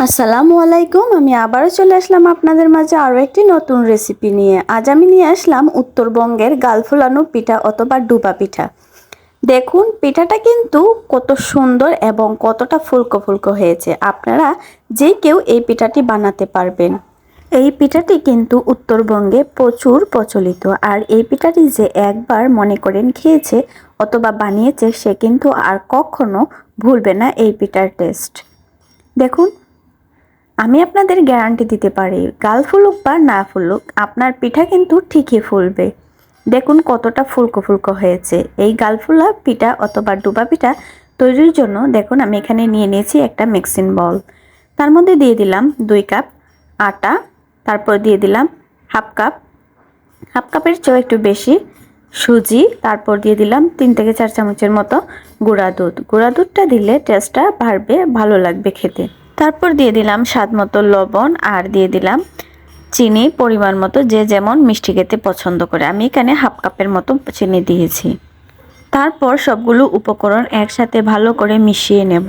আসসালামু আলাইকুম। আমি আবারও চলে আসলাম আপনাদের মাঝে আরও একটি নতুন রেসিপি নিয়ে। আজ আমি নিয়ে আসলাম উত্তরবঙ্গের গাল ফুলানো পিঠা অথবা ডুবা পিঠা। দেখুন পিঠাটা কিন্তু কত সুন্দর এবং কতটা ফুলকো ফুলকো হয়েছে। আপনারা যে কেউ এই পিঠাটি বানাতে পারবেন। এই পিঠাটি কিন্তু উত্তরবঙ্গে প্রচুর প্রচলিত, আর এই পিঠাটি যে একবার মনে করেন খেয়েছে অথবা বানিয়েছে সে কিন্তু আর কখনো ভুলবে না এই পিঠার টেস্ট। দেখুন আমি আপনাদের গ্যারান্টি দিতে পারি, গাল ফুলুক বা না ফুলুক আপনার পিঠা কিন্তু ঠিকই ফুলবে। দেখুন কতটা ফুলকো ফুলকো হয়েছে। এই গাল ফুলা পিঠা অথবা ডুবা পিঠা তৈরির জন্য দেখুন আমি এখানে নিয়ে নিয়েছি একটা মিক্সিং বল। তার মধ্যে দিয়ে দিলাম 2 কাপ আটা, তারপর দিয়ে দিলাম হাফ কাপের চেয়েও একটু বেশি সুজি, তারপর দিয়ে দিলাম 3 থেকে 4 চামচের মতো গুঁড়া দুধ। গুঁড়া দুধটা দিলে টেস্টটা বাড়বে, ভালো লাগবে খেতে। তারপর দিয়ে দিলাম স্বাদ মতো লবণ আর দিয়ে দিলাম চিনি পরিমাণ মতো, যে যেমন মিষ্টি খেতে পছন্দ করে। আমি এখানে হাফ কাপের মতো চিনি দিয়েছি। তারপর সবগুলো উপকরণ একসাথে ভালো করে মিশিয়ে নেব।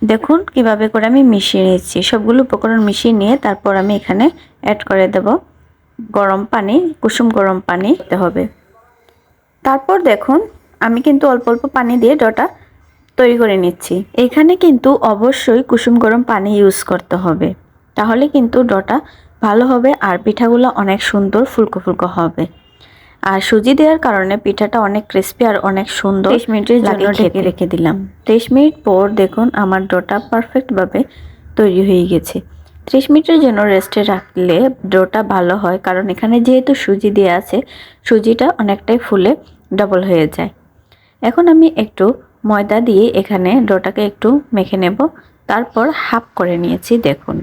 দেখুন কিভাবে করে আমি মিশিয়ে নিচ্ছি। সবগুলো উপকরণ মিশিয়ে নিয়ে তারপর আমি এখানে অ্যাড করে দেব গরম পানি, কুসুম গরম পানি দিতে হবে। তারপর দেখুন আমি কিন্তু অল্প অল্প পানি দিয়ে ডোটা তৈরি করে নিচ্ছি। এখানে কিন্তু অবশ্যই কুসুম গরম পানি ইউজ করতে হবে, তাহলে কিন্তু ডোটা ভালো হবে আর পিঠাগুলো অনেক সুন্দর ফুলকো ফুলকো হবে। আর সুজি দেওয়ার কারণে পিঠাটা অনেক ক্রিস্পি আর অনেক সুন্দর। 30 মিনিটের জন্য ঢেকে রেখে দিলাম। 30 মিনিট পর দেখুন আমার ডোটা পারফেক্টভাবে তৈরি হয়ে গেছে। 30 মিনিটের জন্য রেস্টে রাখলে ডোটা ভালো হয়, কারণ এখানে যেহেতু সুজি দেওয়া আছে সুজিটা অনেকটাই ফুলে ডবল হয়ে যায়। এখন আমি একটু ময়দা দিয়ে এখানে ডোটাকে একটু মেখে নেব। তারপর হাফ করে নিয়েছি দেখুন।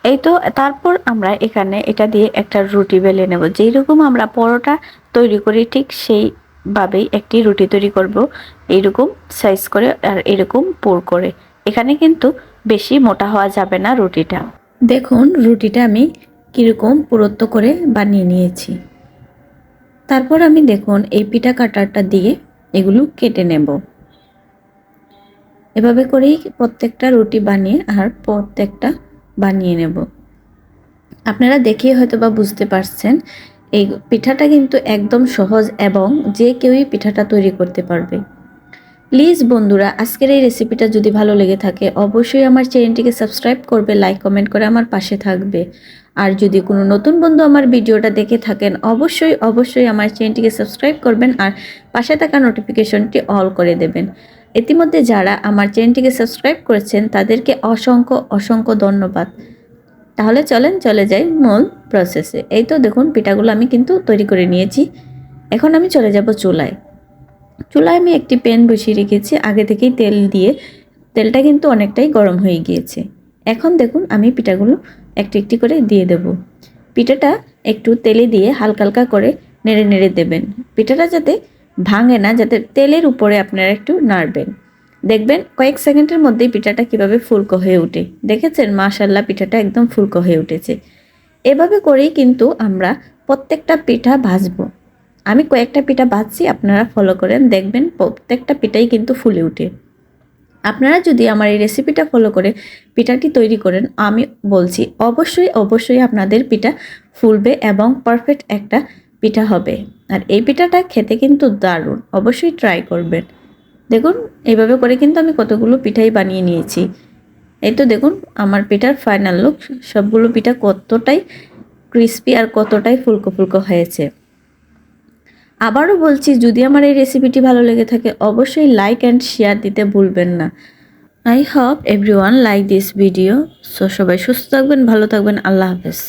এই তো তারপর আমরা এখানে এটা দিয়ে একটা রুটি বেলে নেব। যেই রকম আমরা পরোটা তৈরি করি ঠিক সেইভাবেই একটি রুটি তৈরি করব, এইরকম সাইজ করে আর এরকম পুর করে। এখানে কিন্তু বেশি মোটা হওয়া যাবে না রুটিটা। দেখুন রুটিটা আমি কীরকম পুরুত্ব করে বানিয়ে নিয়েছি। তারপর আমি দেখুন এই পিঠা কাটারটা দিয়ে এগুলো কেটে নেব। এভাবে করেই প্রত্যেকটা রুটি বানিয়ে আর প্রত্যেকটা বানিয়ে নেব। আপনারা দেখে হয়তো বা বুঝতে পারছেন এই পিঠাটা কিন্তু একদম সহজ এবং যে কেউই পিঠাটা তৈরি করতে পারবে। প্লিজ বন্ধুরা আজকের এই রেসিপিটা যদি ভালো লেগে থাকে অবশ্যই আমার চ্যানেলটিকে সাবস্ক্রাইব করবে, লাইক কমেন্ট করে আমার পাশে থাকবে। আর যদি কোনো নতুন বন্ধু আমার ভিডিওটা দেখে থাকেন অবশ্যই আমার চ্যানেলটিকে সাবস্ক্রাইব করবেন আর পাশে থাকা নোটিফিকেশনটি অল করে দেবেন। ইতিমধ্যে যারা আমার চ্যানেলটিকে সাবস্ক্রাইব করেছেন তাদেরকে অসংখ্য ধন্যবাদ। তাহলে চলে যাই মূল প্রসেসে। এই তো দেখুন পিঠাগুলো আমি কিন্তু তৈরি করে নিয়েছি। এখন আমি চলে যাব চুলায়। আমি একটি প্যান বসিয়ে রেখেছি আগে থেকেই তেল দিয়ে। তেলটা কিন্তু অনেকটাই গরম হয়ে গিয়েছে। এখন দেখুন আমি পিঠাগুলো একটি করে দিয়ে দেব। পিঠাটা একটু তেলে দিয়ে হালকা করে নেড়ে দেবেন। পিঠাটা যাতে ভাঙে না, যাতে তেলের উপরে আপনারা একটু নাড়বেন। দেখবেন কয়েক সেকেন্ডের মধ্যেই পিঠাটা কিভাবে ফুলকো হয়ে ওঠে। দেখেছেন মাশাআল্লাহ পিঠাটা একদম ফুলকো হয়ে উঠেছে। এভাবে করেই কিন্তু আমরা প্রত্যেকটা পিঠা ভাজবো। আমি কয়েকটা পিঠা ভাজছি, আপনারা ফলো করেন, দেখবেন প্রত্যেকটা পিঠাই কিন্তু ফুলে ওঠে। আপনারা যদি আমার এই রেসিপিটা ফলো করে পিঠাটি তৈরি করেন আমি বলছি অবশ্যই আপনাদের পিঠা ফুলবে এবং পারফেক্ট একটা পিঠা হবে। আর এই পিঠাটা খেতে কিন্তু দারুণ, অবশ্যই ট্রাই করবেন। দেখুন এইভাবে করে কিন্তু আমি কতগুলো পিঠাই বানিয়ে নিয়েছি। এই তো দেখুন আমার পিঠার ফাইনাল লুক। সবগুলো পিঠা কতটাই ক্রিস্পি আর কতটাই ফুলকো ফুলকো হয়েছে। আবারও বলছি যদি আমার এই রেসিপিটি ভালো লেগে থাকে অবশ্যই লাইক অ্যান্ড শেয়ার দিতে ভুলবেন না। I hope everyone like this video. সবাই সুস্থ থাকবেন, ভালো থাকবেন। আল্লাহ হাফেজ।